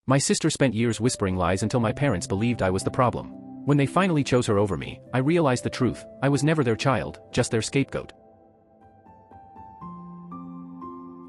My sister spent years whispering lies until my parents believed I was the problem. When they finally chose her over me, I realized the truth. I was never their child, just their scapegoat.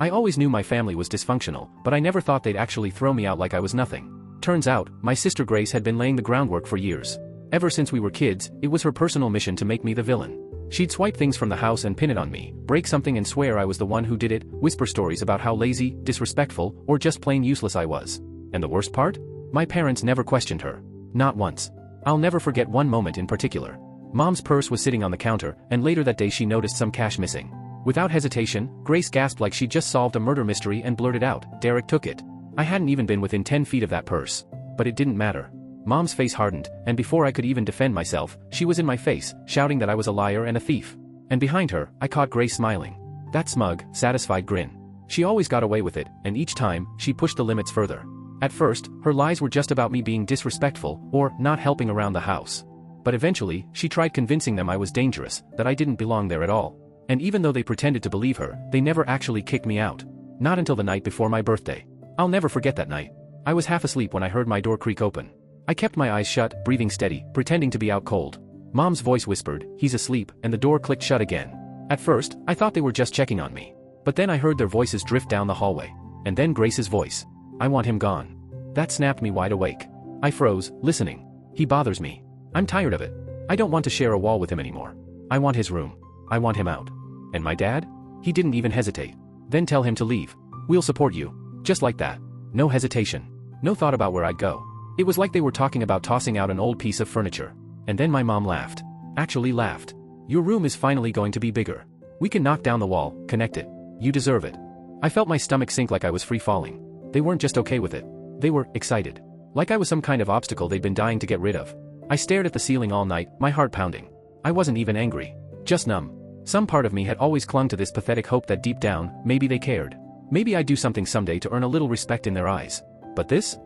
I always knew my family was dysfunctional, but I never thought they'd actually throw me out like I was nothing. Turns out, my sister Grace had been laying the groundwork for years. Ever since we were kids, it was her personal mission to make me the villain. She'd swipe things from the house and pin it on me, break something and swear I was the one who did it, whisper stories about how lazy, disrespectful, or just plain useless I was. And the worst part? My parents never questioned her. Not once. I'll never forget one moment in particular. Mom's purse was sitting on the counter, and later that day she noticed some cash missing. Without hesitation, Grace gasped like she'd just solved a murder mystery and blurted out, "Derek took it." I hadn't even been within 10 feet of that purse. But it didn't matter. Mom's face hardened, and before I could even defend myself, she was in my face, shouting that I was a liar and a thief. And behind her, I caught Grace smiling. That smug, satisfied grin. She always got away with it, and each time, she pushed the limits further. At first, her lies were just about me being disrespectful, or not helping around the house. But eventually, she tried convincing them I was dangerous, that I didn't belong there at all. And even though they pretended to believe her, they never actually kicked me out. Not until the night before my birthday. I'll never forget that night. I was half asleep when I heard my door creak open. I kept my eyes shut, breathing steady, pretending to be out cold. Mom's voice whispered, "He's asleep," and the door clicked shut again. At first, I thought they were just checking on me. But then I heard their voices drift down the hallway. And then Grace's voice. "I want him gone." That snapped me wide awake. I froze, listening. He bothers me. I'm tired of it. I don't want to share a wall with him anymore. I want his room. I want him out. And my dad? He didn't even hesitate. Then tell him to leave. We'll support you. Just like that. No hesitation. No thought about where I'd go. It was like they were talking about tossing out an old piece of furniture. And then my mom laughed. Actually laughed. "Your room is finally going to be bigger. We can knock down the wall, connect it. You deserve it." I felt my stomach sink like I was free falling. They weren't just okay with it. They were excited. Like I was some kind of obstacle they'd been dying to get rid of. I stared at the ceiling all night, my heart pounding. I wasn't even angry. Just numb. Some part of me had always clung to this pathetic hope that deep down, maybe they cared. Maybe I'd do something someday to earn a little respect in their eyes. But this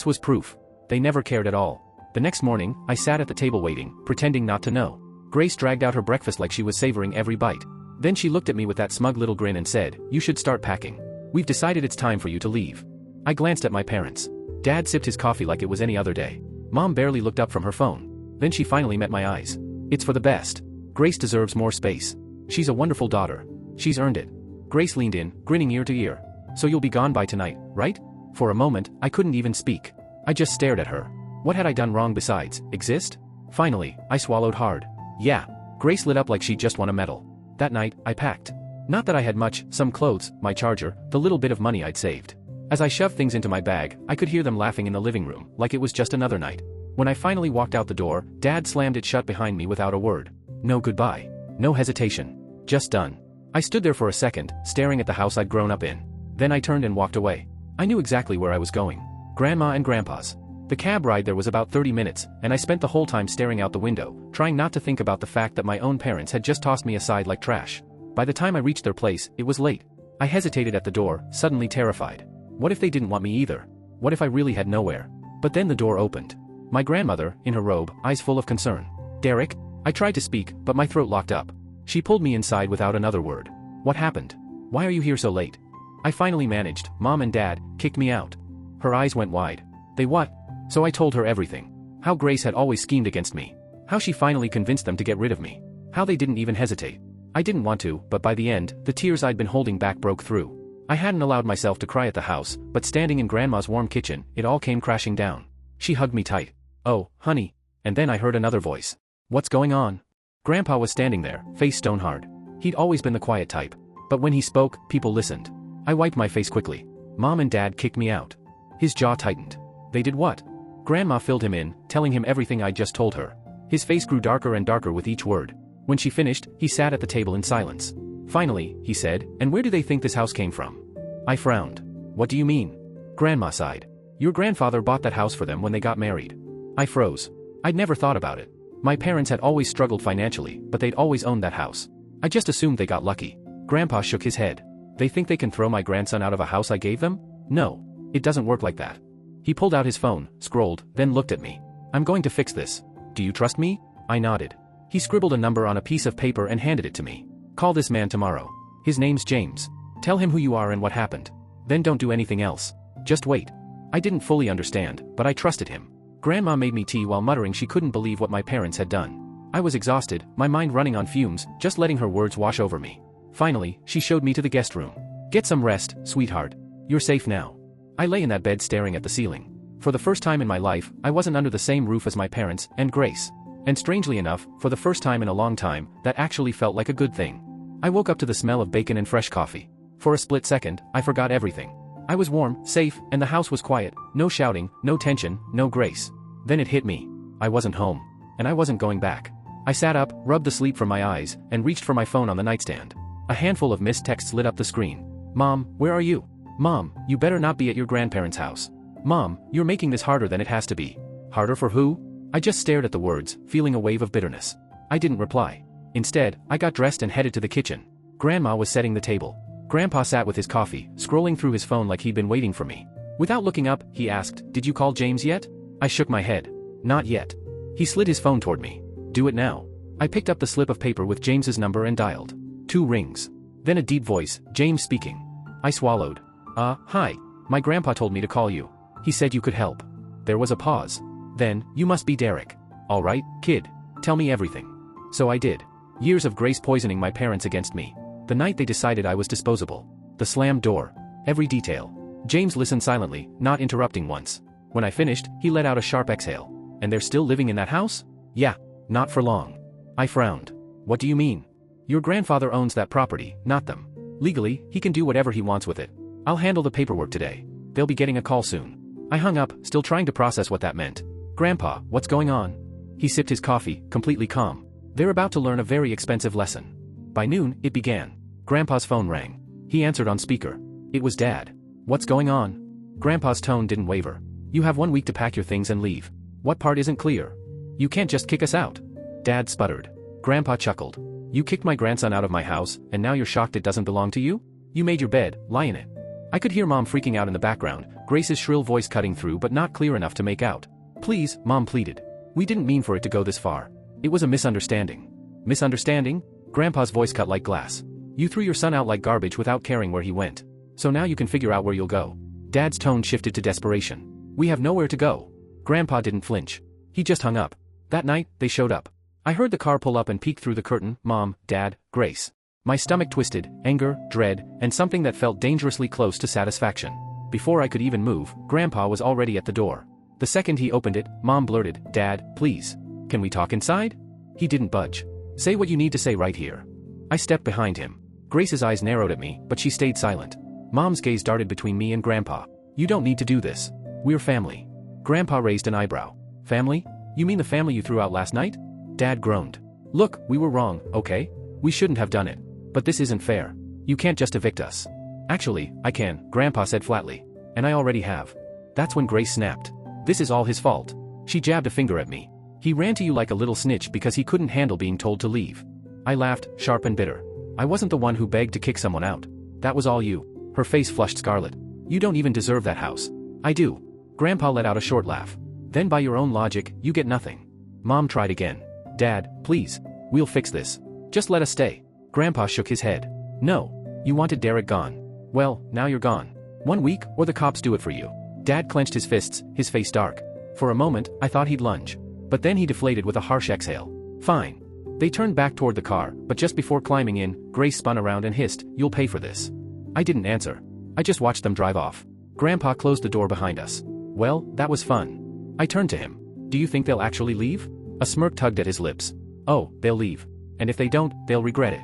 was proof. They never cared at all. The next morning, I sat at the table waiting, pretending not to know. Grace dragged out her breakfast like she was savoring every bite. Then she looked at me with that smug little grin and said, "You should start packing. We've decided it's time for you to leave." I glanced at my parents. Dad sipped his coffee like it was any other day. Mom barely looked up from her phone. Then she finally met my eyes. "It's for the best. Grace deserves more space. She's a wonderful daughter. She's earned it." Grace leaned in, grinning ear to ear. "So you'll be gone by tonight, right?" For a moment, I couldn't even speak. I just stared at her. What had I done wrong besides exist? Finally, I swallowed hard. "Yeah." Grace lit up like she just won a medal. That night, I packed. Not that I had much, some clothes, my charger, the little bit of money I'd saved. As I shoved things into my bag, I could hear them laughing in the living room, like it was just another night. When I finally walked out the door, Dad slammed it shut behind me without a word. No goodbye. No hesitation. Just done. I stood there for a second, staring at the house I'd grown up in. Then I turned and walked away. I knew exactly where I was going. Grandma and Grandpa's. The cab ride there was about 30 minutes, and I spent the whole time staring out the window, trying not to think about the fact that my own parents had just tossed me aside like trash. By the time I reached their place, it was late. I hesitated at the door, suddenly terrified. What if they didn't want me either? What if I really had nowhere? But then the door opened. My grandmother, in her robe, eyes full of concern. "Derek?" I tried to speak, but my throat locked up. She pulled me inside without another word. "What happened? Why are you here so late?" I finally managed. "Mom and Dad kicked me out." Her eyes went wide. "They what?" So I told her everything. How Grace had always schemed against me. How she finally convinced them to get rid of me. How they didn't even hesitate. I didn't want to, but by the end, the tears I'd been holding back broke through. I hadn't allowed myself to cry at the house, but standing in Grandma's warm kitchen, it all came crashing down. She hugged me tight. "Oh, honey." And then I heard another voice. "What's going on?" Grandpa was standing there, face stone hard. He'd always been the quiet type. But when he spoke, people listened. I wiped my face quickly. "Mom and Dad kicked me out." His jaw tightened. "They did what?" Grandma filled him in, telling him everything I'd just told her. His face grew darker and darker with each word. When she finished, he sat at the table in silence. Finally, he said, "And where do they think this house came from?" I frowned. "What do you mean?" Grandma sighed. "Your grandfather bought that house for them when they got married." I froze. I'd never thought about it. My parents had always struggled financially, but they'd always owned that house. I just assumed they got lucky. Grandpa shook his head. "They think they can throw my grandson out of a house I gave them? No. It doesn't work like that." He pulled out his phone, scrolled, then looked at me. "I'm going to fix this. Do you trust me?" I nodded. He scribbled a number on a piece of paper and handed it to me. "Call this man tomorrow. His name's James. Tell him who you are and what happened. Then don't do anything else. Just wait." I didn't fully understand, but I trusted him. Grandma made me tea while muttering she couldn't believe what my parents had done. I was exhausted, my mind running on fumes, just letting her words wash over me. Finally, she showed me to the guest room. "Get some rest, sweetheart. You're safe now." I lay in that bed staring at the ceiling. For the first time in my life, I wasn't under the same roof as my parents and Grace. And strangely enough, for the first time in a long time, that actually felt like a good thing. I woke up to the smell of bacon and fresh coffee. For a split second, I forgot everything. I was warm, safe, and the house was quiet. No shouting, no tension, no Grace. Then it hit me. I wasn't home. And I wasn't going back. I sat up, rubbed the sleep from my eyes, and reached for my phone on the nightstand. A handful of missed texts lit up the screen. "Mom, where are you? Mom, you better not be at your grandparents' house. Mom, you're making this harder than it has to be." Harder for who? I just stared at the words, feeling a wave of bitterness. I didn't reply. Instead, I got dressed and headed to the kitchen. Grandma was setting the table. Grandpa sat with his coffee, scrolling through his phone like he'd been waiting for me. Without looking up, he asked, "Did you call James yet?" I shook my head. "Not yet." He slid his phone toward me. "Do it now." I picked up the slip of paper with James's number and dialed. 2 rings. Then a deep voice, "James speaking." I swallowed. Hi. My grandpa told me to call you. He said you could help." There was a pause. Then, "You must be Derek." "All right, kid. Tell me everything." So I did. Years of Grace poisoning my parents against me. The night they decided I was disposable. The slammed door. Every detail. James listened silently, not interrupting once. When I finished, he let out a sharp exhale. "And they're still living in that house?" "Yeah. Not for long." I frowned. "What do you mean?" "Your grandfather owns that property, not them. Legally, he can do whatever he wants with it. I'll handle the paperwork today. They'll be getting a call soon." I hung up, still trying to process what that meant. "Grandpa, what's going on?" He sipped his coffee, completely calm. "They're about to learn a very expensive lesson." By noon, it began. Grandpa's phone rang. He answered on speaker. It was Dad. "What's going on?" Grandpa's tone didn't waver. "You have 1 week to pack your things and leave." "What part isn't clear?" "You can't just kick us out." Dad sputtered. Grandpa chuckled. "You kicked my grandson out of my house, and now you're shocked it doesn't belong to you? You made your bed, lie in it." I could hear Mom freaking out in the background, Grace's shrill voice cutting through but not clear enough to make out. "Please," Mom pleaded. "We didn't mean for it to go this far. It was a misunderstanding." "Misunderstanding?" Grandpa's voice cut like glass. "You threw your son out like garbage without caring where he went. So now you can figure out where you'll go." Dad's tone shifted to desperation. "We have nowhere to go." Grandpa didn't flinch. He just hung up. That night, they showed up. I heard the car pull up and peek through the curtain. Mom, Dad, Grace. My stomach twisted, anger, dread, and something that felt dangerously close to satisfaction. Before I could even move, Grandpa was already at the door. The second he opened it, Mom blurted, "Dad, please. Can we talk inside?" He didn't budge. "Say what you need to say right here." I stepped behind him. Grace's eyes narrowed at me, but she stayed silent. Mom's gaze darted between me and Grandpa. "You don't need to do this. We're family." Grandpa raised an eyebrow. "Family? You mean the family you threw out last night?" Dad groaned. "Look, we were wrong, okay? We shouldn't have done it. But this isn't fair. You can't just evict us." "Actually, I can," Grandpa said flatly. "And I already have." That's when Grace snapped. "This is all his fault." She jabbed a finger at me. "He ran to you like a little snitch because he couldn't handle being told to leave." I laughed, sharp and bitter. "I wasn't the one who begged to kick someone out. That was all you." Her face flushed scarlet. "You don't even deserve that house." "I do." Grandpa let out a short laugh. "Then by your own logic, you get nothing." Mom tried again. "Dad, please. We'll fix this. Just let us stay." Grandpa shook his head. "No. You wanted Derek gone. Well, now you're gone. 1 week, or the cops do it for you." Dad clenched his fists, his face dark. For a moment, I thought he'd lunge. But then he deflated with a harsh exhale. "Fine." They turned back toward the car, but just before climbing in, Grace spun around and hissed, "You'll pay for this." I didn't answer. I just watched them drive off. Grandpa closed the door behind us. "Well, that was fun." I turned to him. "Do you think they'll actually leave?" A smirk tugged at his lips. "Oh, they'll leave. And if they don't, they'll regret it."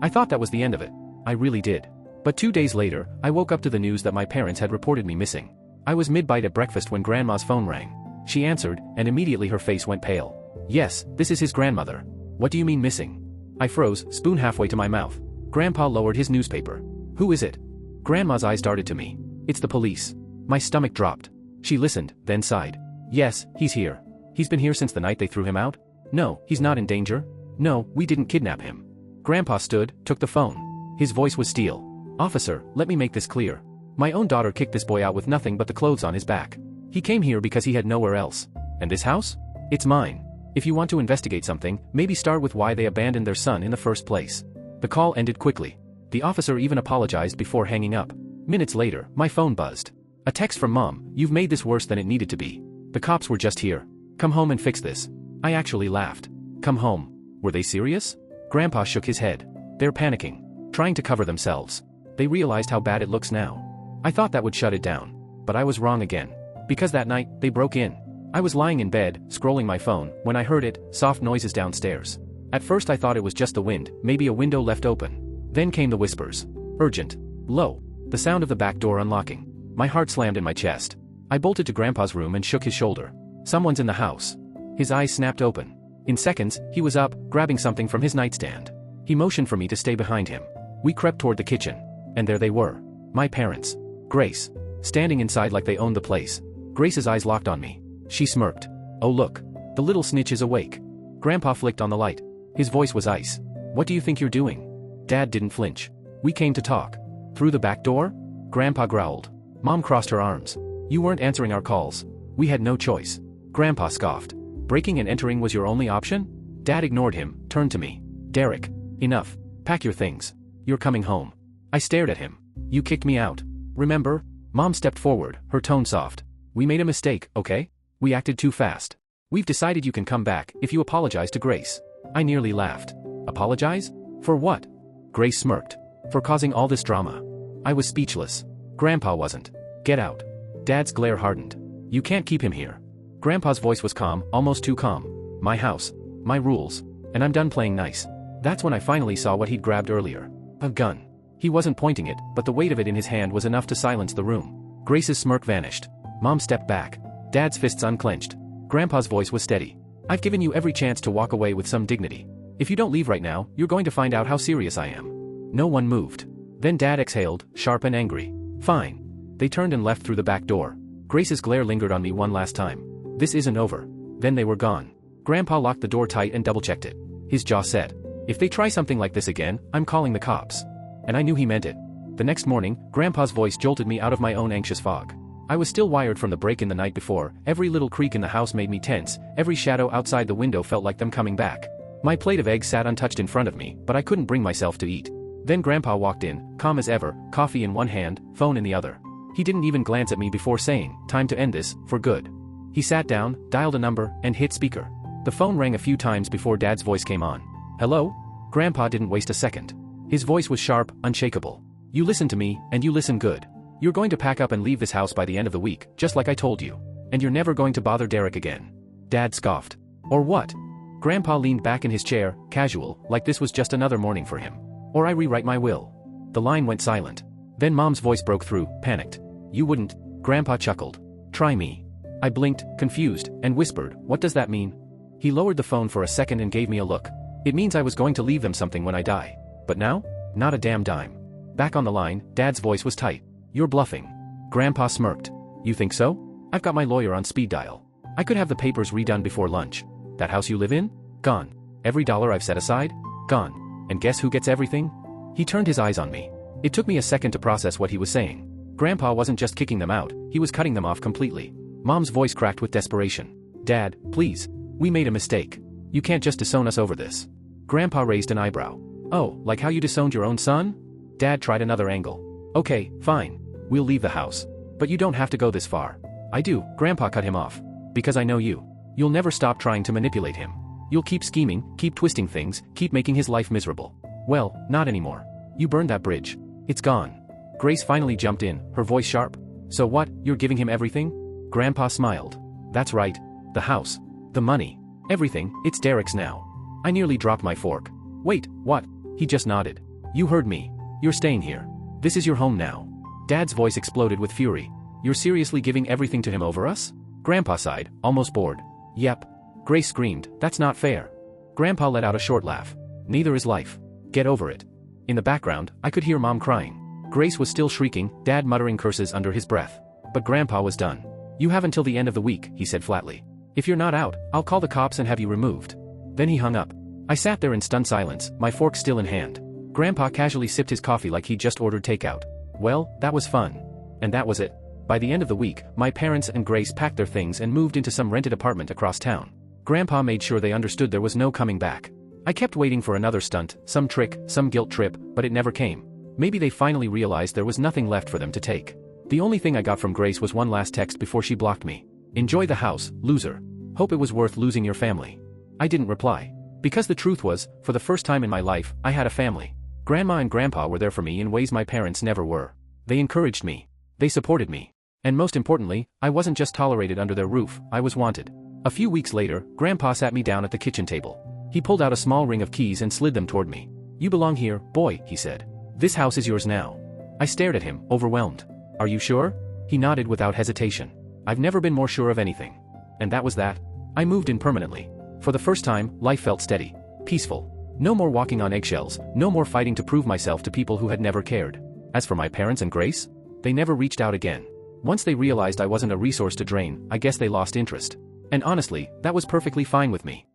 I thought that was the end of it. I really did. But 2 days later, I woke up to the news that my parents had reported me missing. I was mid-bite at breakfast when Grandma's phone rang. She answered, and immediately her face went pale. "Yes, this is his grandmother." "What do you mean missing?" I froze, spoon halfway to my mouth. Grandpa lowered his newspaper. "Who is it?" Grandma's eyes darted to me. "It's the police." My stomach dropped. She listened, then sighed. "Yes, he's here." "He's been here since the night they threw him out?" "No, he's not in danger." "No, we didn't kidnap him." Grandpa stood, took the phone. His voice was steel. "Officer, let me make this clear. My own daughter kicked this boy out with nothing but the clothes on his back. He came here because he had nowhere else. And this house? It's mine. If you want to investigate something, maybe start with why they abandoned their son in the first place." The call ended quickly. The officer even apologized before hanging up. Minutes later, my phone buzzed. A text from Mom, "You've made this worse than it needed to be. The cops were just here. Come home and fix this." I actually laughed. Come home? Were they serious? Grandpa shook his head. They're panicking. Trying to cover themselves. They realized how bad it looks now. I thought that would shut it down. But I was wrong again. Because that night, they broke in. I was lying in bed, scrolling my phone, when I heard it, soft noises downstairs. At first I thought it was just the wind, maybe a window left open. Then came the whispers. Urgent. Low. The sound of the back door unlocking. My heart slammed in my chest. I bolted to Grandpa's room and shook his shoulder. Someone's in the house. His eyes snapped open. In seconds, he was up, grabbing something from his nightstand. He motioned for me to stay behind him. We crept toward the kitchen. And there they were. My parents. Grace. Standing inside like they owned the place. Grace's eyes locked on me. She smirked. "Oh look. The little snitch is awake." Grandpa flicked on the light. His voice was ice. "What do you think you're doing?" Dad didn't flinch. "We came to talk." "Through the back door?" Grandpa growled. Mom crossed her arms. "You weren't answering our calls. We had no choice." Grandpa scoffed. "Breaking and entering was your only option?" Dad ignored him, turned to me. "Derek. Enough. Pack your things. You're coming home." I stared at him. "You kicked me out. Remember?" Mom stepped forward, her tone soft. "We made a mistake, okay? We acted too fast. We've decided you can come back if you apologize to Grace." I nearly laughed. "Apologize? For what?" Grace smirked. "For causing all this drama." I was speechless. Grandpa wasn't. "Get out." Dad's glare hardened. "You can't keep him here." Grandpa's voice was calm, almost too calm. "My house. My rules. And I'm done playing nice." That's when I finally saw what he'd grabbed earlier. A gun. He wasn't pointing it, but the weight of it in his hand was enough to silence the room. Grace's smirk vanished. Mom stepped back. Dad's fists unclenched. Grandpa's voice was steady. "I've given you every chance to walk away with some dignity. If you don't leave right now, you're going to find out how serious I am." No one moved. Then Dad exhaled, sharp and angry. "Fine." They turned and left through the back door. Grace's glare lingered on me one last time. "This isn't over." Then they were gone. Grandpa locked the door tight and double-checked it. His jaw set. "If they try something like this again, I'm calling the cops." And I knew he meant it. The next morning, Grandpa's voice jolted me out of my own anxious fog. I was still wired from the break-in the night before. Every little creak in the house made me tense. Every shadow outside the window felt like them coming back. My plate of eggs sat untouched in front of me, but I couldn't bring myself to eat. Then Grandpa walked in, calm as ever, coffee in one hand, phone in the other. He didn't even glance at me before saying, "Time to end this, for good." He sat down, dialed a number, and hit speaker. The phone rang a few times before Dad's voice came on. "Hello?" Grandpa didn't waste a second. His voice was sharp, unshakable. "You listen to me, and you listen good. You're going to pack up and leave this house by the end of the week, just like I told you. And you're never going to bother Derek again." Dad scoffed. "Or what?" Grandpa leaned back in his chair, casual, like this was just another morning for him. "Or I rewrite my will." The line went silent. Then Mom's voice broke through, panicked. "You wouldn't?" Grandpa chuckled. "Try me." I blinked, confused, and whispered, "What does that mean?" He lowered the phone for a second and gave me a look. "It means I was going to leave them something when I die. But now? Not a damn dime." Back on the line, Dad's voice was tight. "You're bluffing." Grandpa smirked. "You think so? I've got my lawyer on speed dial. I could have the papers redone before lunch. That house you live in? Gone. Every dollar I've set aside? Gone. And guess who gets everything?" He turned his eyes on me. It took me a second to process what he was saying. Grandpa wasn't just kicking them out, he was cutting them off completely. Mom's voice cracked with desperation. "Dad, please. We made a mistake. You can't just disown us over this." Grandpa raised an eyebrow. "Oh, like how you disowned your own son?" Dad tried another angle. "Okay, fine. We'll leave the house. But you don't have to go this far." "I do," Grandpa cut him off. "Because I know you. You'll never stop trying to manipulate him. You'll keep scheming, keep twisting things, keep making his life miserable. Well, not anymore. You burned that bridge. It's gone." Grace finally jumped in, her voice sharp. "So what, you're giving him everything?" Grandpa smiled. "That's right. The house. The money. Everything, it's Derek's now." I nearly dropped my fork. "Wait, what?" He just nodded. "You heard me. You're staying here. This is your home now." Dad's voice exploded with fury. "You're seriously giving everything to him over us?" Grandpa sighed, almost bored. "Yep." Grace screamed, "That's not fair." Grandpa let out a short laugh. "Neither is life. Get over it." In the background, I could hear Mom crying. Grace was still shrieking, Dad muttering curses under his breath. But Grandpa was done. "You have until the end of the week," he said flatly. "If you're not out, I'll call the cops and have you removed." Then he hung up. I sat there in stunned silence, my fork still in hand. Grandpa casually sipped his coffee like he'd just ordered takeout. Well, that was fun. And that was it. By the end of the week, my parents and Grace packed their things and moved into some rented apartment across town. Grandpa made sure they understood there was no coming back. I kept waiting for another stunt, some trick, some guilt trip, but it never came. Maybe they finally realized there was nothing left for them to take. The only thing I got from Grace was one last text before she blocked me. "Enjoy the house, loser. Hope it was worth losing your family." I didn't reply. Because the truth was, for the first time in my life, I had a family. Grandma and Grandpa were there for me in ways my parents never were. They encouraged me. They supported me. And most importantly, I wasn't just tolerated under their roof, I was wanted. A few weeks later, Grandpa sat me down at the kitchen table. He pulled out a small ring of keys and slid them toward me. "You belong here, boy," he said. "This house is yours now." I stared at him, overwhelmed. "Are you sure?" He nodded without hesitation. "I've never been more sure of anything." And that was that. I moved in permanently. For the first time, life felt steady. Peaceful. No more walking on eggshells, no more fighting to prove myself to people who had never cared. As for my parents and Grace, they never reached out again. Once they realized I wasn't a resource to drain, I guess they lost interest. And honestly, that was perfectly fine with me.